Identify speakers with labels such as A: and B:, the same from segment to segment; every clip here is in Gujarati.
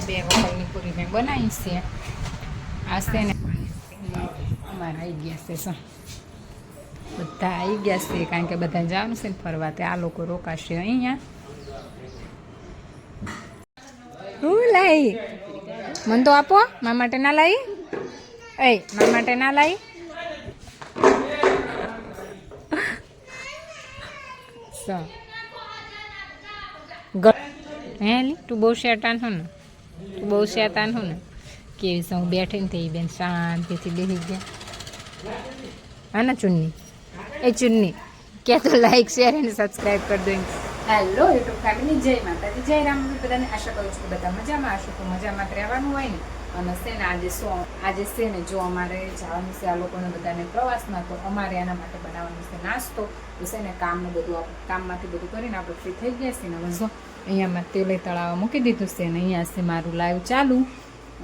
A: બે વખતની પૂરી મેં બનાવી છે. આ છે ને અમારા આવી ગયા છે શું બધા આવી ગયા છે કારણ કે બધા જવાનું છે ને ફરવા તે આ લોકો રોકાશે અહીંયા. હું લાવી મને તો આપો મારા માટે ના લાવી મારા માટે ના લાવી હે તું બહુ શેતાન હો ને તું બહુ શેતાન હો ને કેવી છે હું બેઠી ને થઈ બેન શાંતિથી બેસી ગયા. હા ને ચુન્ની ચુન્ની ક્યાં તો લાઈક શેર અને સબસ્ક્રાઈબ કરી દો. હેલો યુટ્યુબ ફેમિલી, જય માતાજી, જય રામ. બધાને આશા કરું છું કે બધા મજામાં હશો. તો મજામાં રહેવાનું હોય ને. અને છે ને આજે છે ને જો અમારે જવાનું છે આ લોકોને બધાને પ્રવાસમાં, તો અમારે એના માટે બનાવવાનું છે નાસ્તો. તો છે ને કામમાંથી બધું કરીને આપણે ફ્રી થઈ ગયા છે ને વજો અહીંયામાં તેલે તળાવ મૂકી દીધું છે. ને અહીંયા છે મારું લાઈવ ચાલુ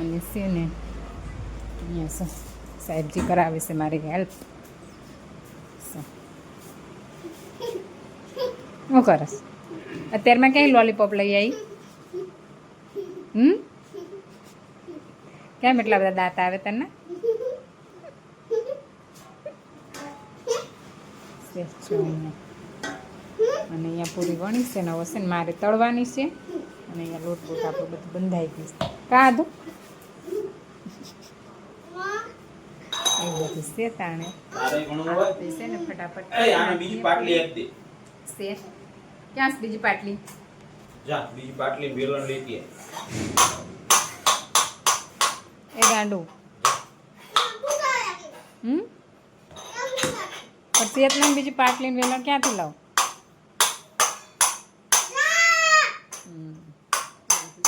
A: અને છે ને અહીંયા સાહેબજી કરાવે છે મારી હેલ્પ. શું કરસ અત્યારમાં ક્યાંય લોલીપોપ લઈ આવી? કેમ એટલા બધા દાંત આવે તને? અને અહીંયા પૂરી વણી છે ને હશે ને મારે તળવાની છે. અને અહીંયા લોટ બોટ આપણું બધું બંધાઈ ગયું છે. કાધું એવું બધું છે તાણે છે ને ફટાફટ છે. ક્યાં બીજી પાટલી?
B: બીજી પાટલી બેલણ લેતી
A: એ ગાંડું પછી એટલે બીજી પાટલી વેલણ ક્યાંથી લાવ?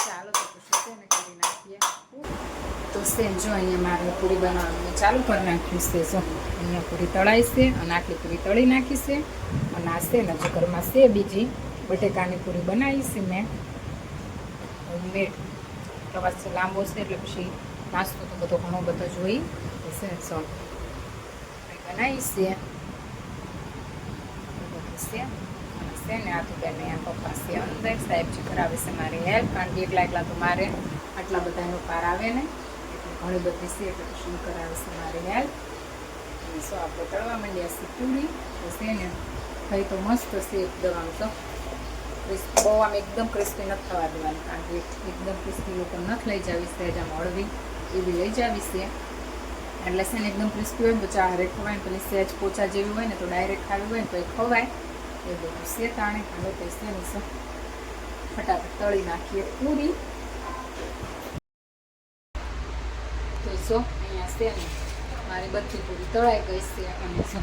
A: ચાલો તો પછી છે ને કરી નાખીએ. તો સેમ જો અહીંયા મારે પૂરી બનાવવાનું ચાલુ કરી નાખ્યું છે. જો અહીંયા પૂરી તળાઈ છે અને આટલી પૂરી તળી નાખી છે. અને આ છે ને જો ઘરમાં છે બીજી બટેકાની પૂરી બનાવી છે મેં. પ્રવાસ લાંબો છે એટલે પછી નાસ્તો તો બધો ઘણો બધો જોઈ છે. સો બનાવી છે છે ને આ તો બેન અહીંયા પપ્પા છે અંદર. સાહેબજી કરાવે છે મારી હેલ્પ, કારણ કે એકલા તો મારે આટલા બધાનો પાર આવે ને ઘણી બધી છે એટલે પછી કરાવે છે મારી હેલ્પ. સો આપણે તળવા માંડ્યા છે પૂરી. તો છે ને થઈ તો મસ્ત છે એકદમ. આમ તો બહુ આમ એકદમ ક્રિસ્પી નથી થવા દેવાની, કારણ કે એકદમ ક્રિસ્પી લોકો નથી લઈ જાવી છે. આમ હળવી એવી લઈ જાવી છે એટલે છે ને એકદમ ક્રિસ્પી હોય ને તો ચારે ખવાય ને. પેલી સહેજ પોચા જેવી હોય ને તો ડાયરેક્ટ ખાવી હોય ને તો એ ખવાય. એ બધું છે તાણે. હવે તો છે ને ફટાફટ તળી નાખીએ પૂરી. તો જો અહીંયા છે ને મારી બધી પૂરી તળાઈ ગઈ છે. અને જો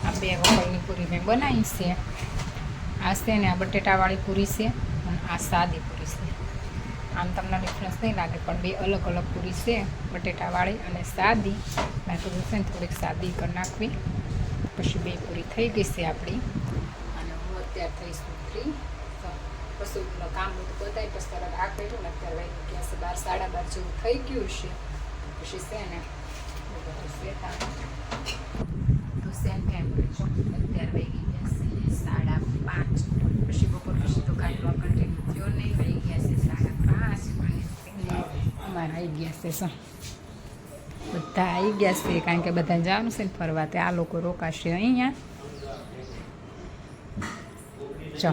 A: આ બે વખતની પૂરી મેં બનાવી છે. આ છે ને આ બટેટાવાળી પૂરી છે અને આ સાદી પૂરી છે. આમ તમને ડિફરન્સ નહીં લાગે પણ બે અલગ અલગ પૂરી છે, બટેટાવાળી અને સાદી. મેં તો છે ને થોડીક સાદી કરી નાખવી. પછી બે પૂરી થઈ ગઈ છે આપણી. અને હું અત્યારે થઈશું ફ્રી. રસોઈનું કામ બધું બતાવી પછી તરત આ કર્યું ને અત્યારે વાગી ગયા છે 12, 12:30 જેવું થઈ ગયું છે. પછી છે ને તો સેમ કેમ જો અત્યારે વાગી ગયા છે 5:30. પછી બપોર પછી તો કાંઈ કન્ટિન્યુ થયો નહીં. વાગી ગયા છે 5:30. અમારા આવી ગયા છે શું બધા આવી ગયા છે કારણ કે બધા જવાનું છે ને ફરવા તે આ લોકો રોકાશે અહીંયા. ચો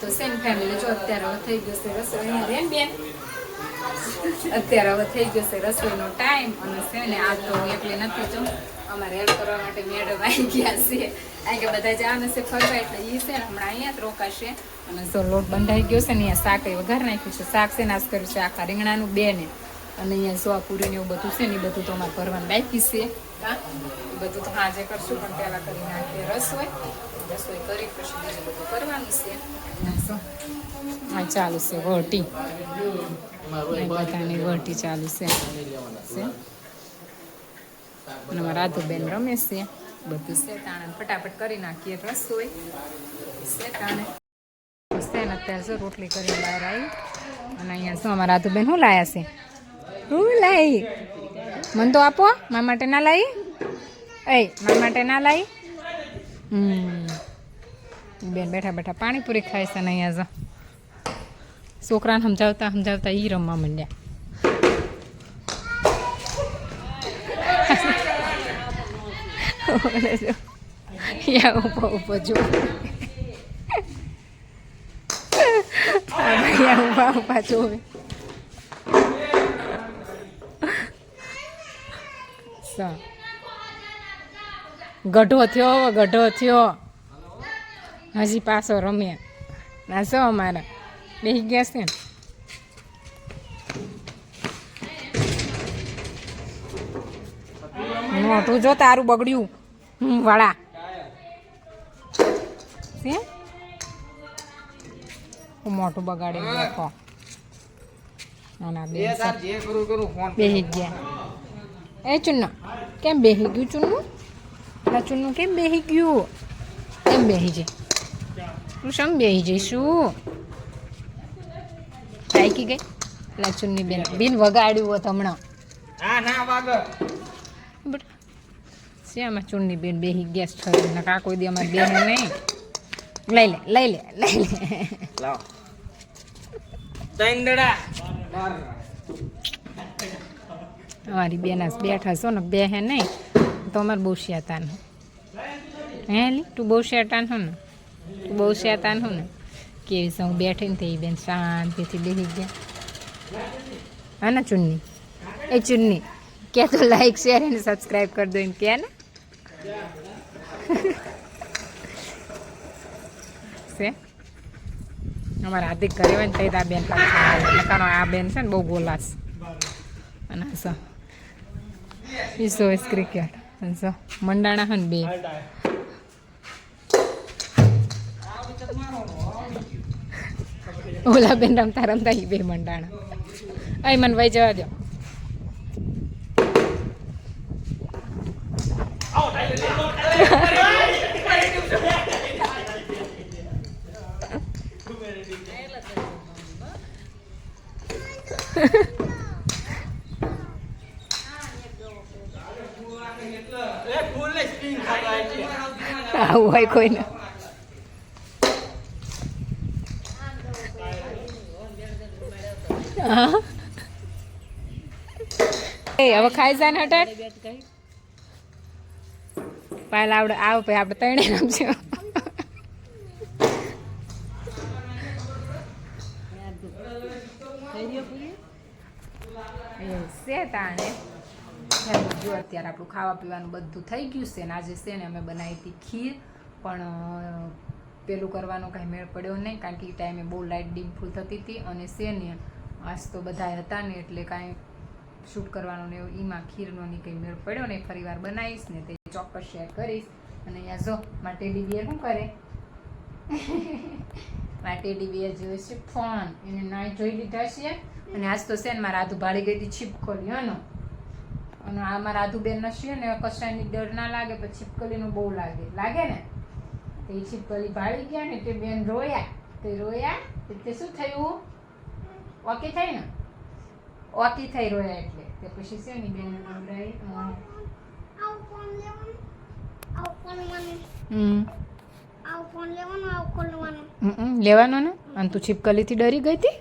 A: તો સેમ ફેમિલી જો અત્યારે હવે થઈ ગયો છે રસોઈ. બેન બેન અત્યારે હવે થઈ ગયો છે રસોઈનો ટાઈમ. અને છે ને આ તો એકલી નથી જો અમારે હેલ્પ કરવા માટે મેડમ આવી ગયા છે. કારણ કે બધા જવાનું છે ફરવા એટલે એ છે ને હમણાં અહીંયા જ રોકાશે. અને જો લોટ બંધાઈ ગયો છે ને અહીંયા શાક વઘાર નાખ્યું છે. શાક છે નાશ કર્યું છે આખા રીંગણાનું બે ને. અને અહીંયા જો આ પૂરીને એવું બધું છે ને એ બધું તો અમારે ભરવાનું બાકી છે. એ બધું તો હાજે કરશું પણ પહેલાં કરી નાખીએ રસોઈ કરી પછી બીજું બધું કરવાનું છે. હા ચાલુ છે વટી બધાની વટી ચાલુ છે. અને અમારા રાધુબેન રમે છે. બધું છે તાણે ફટાફટ કરી નાખીએ રસોઈ છે તાણે. છે ને અત્યારે શું રોટલી કરીને બહાર આવી અને અહીંયા શું અમારા આતુબેન શું લાયા છે? હું લાવી? મને તો આપો, મારા માટે ના લાવી? મારા માટે ના લાવી? બેન બેઠા બેઠા પાણીપુરી ખાય છે ને અહીંયા જો છોકરાને સમજાવતા સમજાવતા ઈ રમવા માંડ્યા. ઉભો જો ઉભા જોવે. ગઢો થયો હજી પાછો રમ્યા ના શું અમારા બેસી ગયા છે ને મોટું જો તારું બગડ્યું વાળા મોટું બગાડી નાખો. બેસી ગયા. એ ચુન્નો કેમ બેસી ગયું? ચુન્નું કેમ બેસી ગયું? કેમ બેસી જાય? તું શમ બેસી જઈશું? થાકી ગઈ? એટલે ચુન્ની બેન વગાડ્યું હોત હમણાં. શેમાં ચુન્ની બેન બેસી ગેસ થયું કા કોઈ દી અમારે બેન નહીં. લઈ લે અમારી બેન બેઠા છો ને બે હે નહીં તો અમારે બહુ શેતાન હે લી તું બહુ શેતાન હો ને કેવી છે હું બેઠી ને થઈ બેન શાંતિથી બેસી ગયા. હા ને ચુન્ની? એ ચુન્ની કે તો લાઈક શેર અને સબસ્ક્રાઈબ કરી દો એમ કે ને છે અમારા હાર્દિક કરે હોય ને તો આ બેન પાછળ આ બેન છે ને બહુ બોલાસ અને ઈસો ક્રિકેટ મંડાણા હે ને બે ઓલા બેન રમતા રમતા એ બે મંડાણા. અહીં મને વહી જવા દો. આવું હોય કોઈને. હવે ખાઈ જાય ને હટાટ પાલ આવડે આવ પછી આપણે તણે રમશું. છે તાણે જો અત્યારે આપણું ખાવા પીવાનું બધું થઈ ગયું છે ને આજે છે ને અમે બનાવી હતી ખીર પણ પેલું કરવાનો કાંઈ મેળ પડ્યો નહીં કારણ કે એ ટાઈમે બહુ લાઇટ ડીમ ફૂલ થતી હતી અને છે ને આજ તો બધા હતા ને એટલે કાંઈ શૂટ કરવાનું ને એમાં ખીરનો ની કંઈ મેળ પડ્યો ને ફરી વાર બનાવીશ ને તે ચોક્કસ શેર કરીશ. અને અહીંયા જો મારા ટેડી બિયર શું કરે? મારા ટેડી બિયર જોવે છે ફોન. એને નાઈ જોઈ લીધા છે અને આજ તો છે ને મારા આધુ ભાળી ગઈ હતી છીપકલી હનો અને આ મારા આધુબેન નથી ને કશાયની ડર ના લાગે પણ છીપકલીનું બહુ લાગે ને તો એ છીપકલી ભાળી ગયા ને તે બેન રોયા તે શું થયું? ઓકે થઈ ને ઓકી થઈ રોયા એટલે તે પછી છે ને બેન લેવાનો ને અને તું છીપકલીથી ડરી ગઈ હતી?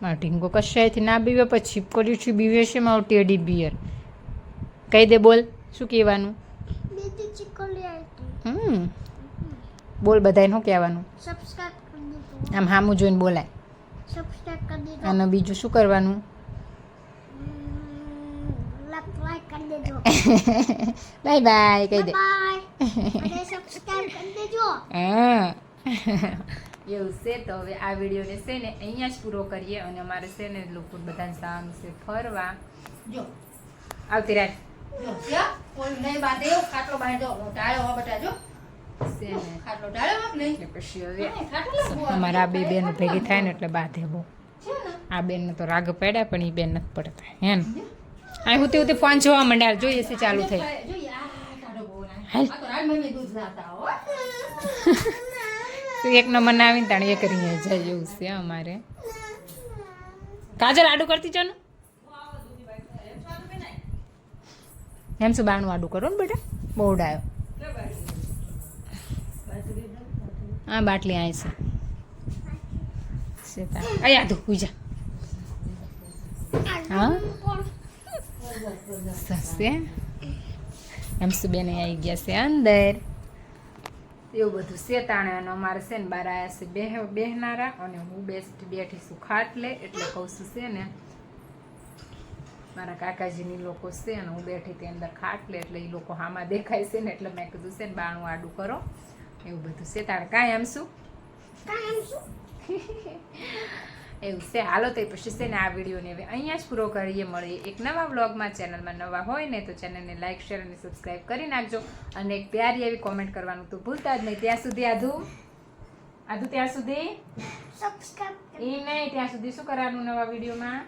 A: મારો ઢીંગો કશાયથી ના બીવે પછી છીપકલીથી બીવે છે મારું ટેડી બિયર. કહી દે બોલ શું કહેવાનું? બોલ બધાને શું કહેવાનું? આમ હામું જોઈને બોલાય. અને બીજું શું કરવાનું? બાય બાય કહી દે. હા એવું છે. તો હવે આ વિડીયોને છે ને અહીંયા જ પૂરો કરીએ અને અમારે છે ને લોકો બધાને જવાનું છે ફરવા. જો આવતી રાત પછી હવે અમારા બે બેન ભેગી થાય ને એટલે બાંધે બહુ. આ બેનને તો રાગ પડ્યા પણ એ બેન નથી પડતા હે ને. આ હું ફોન જોવા માંડ્યા જોઈએ છે ચાલુ થઈ. તો એક નંબર ના આવીને તાણે એક રીએ જાય એવું છે અમારે. કાજલ આડું કરતી ચાનું એમ શું બાણું આડું કરો ને બેટા બહુ ડાયો. હા બાટલી અહીં છે અહીંયા તો પૂજા હા સસે એમ શું બેન આવી ગયા છે અંદર એવું બધું છે તાણે. અને અમારે છે ને બાર આવ્યા છે બેહનારા અને હું બેઠી છું ખાટલે એટલે કહું છું છે ને મારા કાકાજીની લોકો છે અને હું બેઠી હતી અંદર ખાટલે એટલે એ લોકો હામાં દેખાય છે ને એટલે મેં કીધું છે ને બાણું આડું કરો એવું બધું છે તાણે. કાંઈ એમ શું એવું છે. હાલો તો પછી છે ને આ વિડીયોને હવે અહીંયા જ પૂરો કરીએ. મળીએ એક નવા વ્લોગમાં. ચેનલમાં નવા હોય ને તો ચેનલને લાઈક શેર અને સબસ્ક્રાઈબ કરી નાખજો અને એક પ્યારી એવી કોમેન્ટ કરવાનું તો ભૂલતા જ નહીં. ત્યાં સુધી આધુ ત્યાં સુધી
C: સબસ્ક્રાઇબ
A: એ નહીં ત્યાં સુધી શું કરવાનું નવા વિડીયોમાં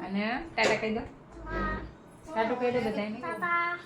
A: અને ટાટા કહી દો. ટાટું કહી દો બધાને.
C: બાય.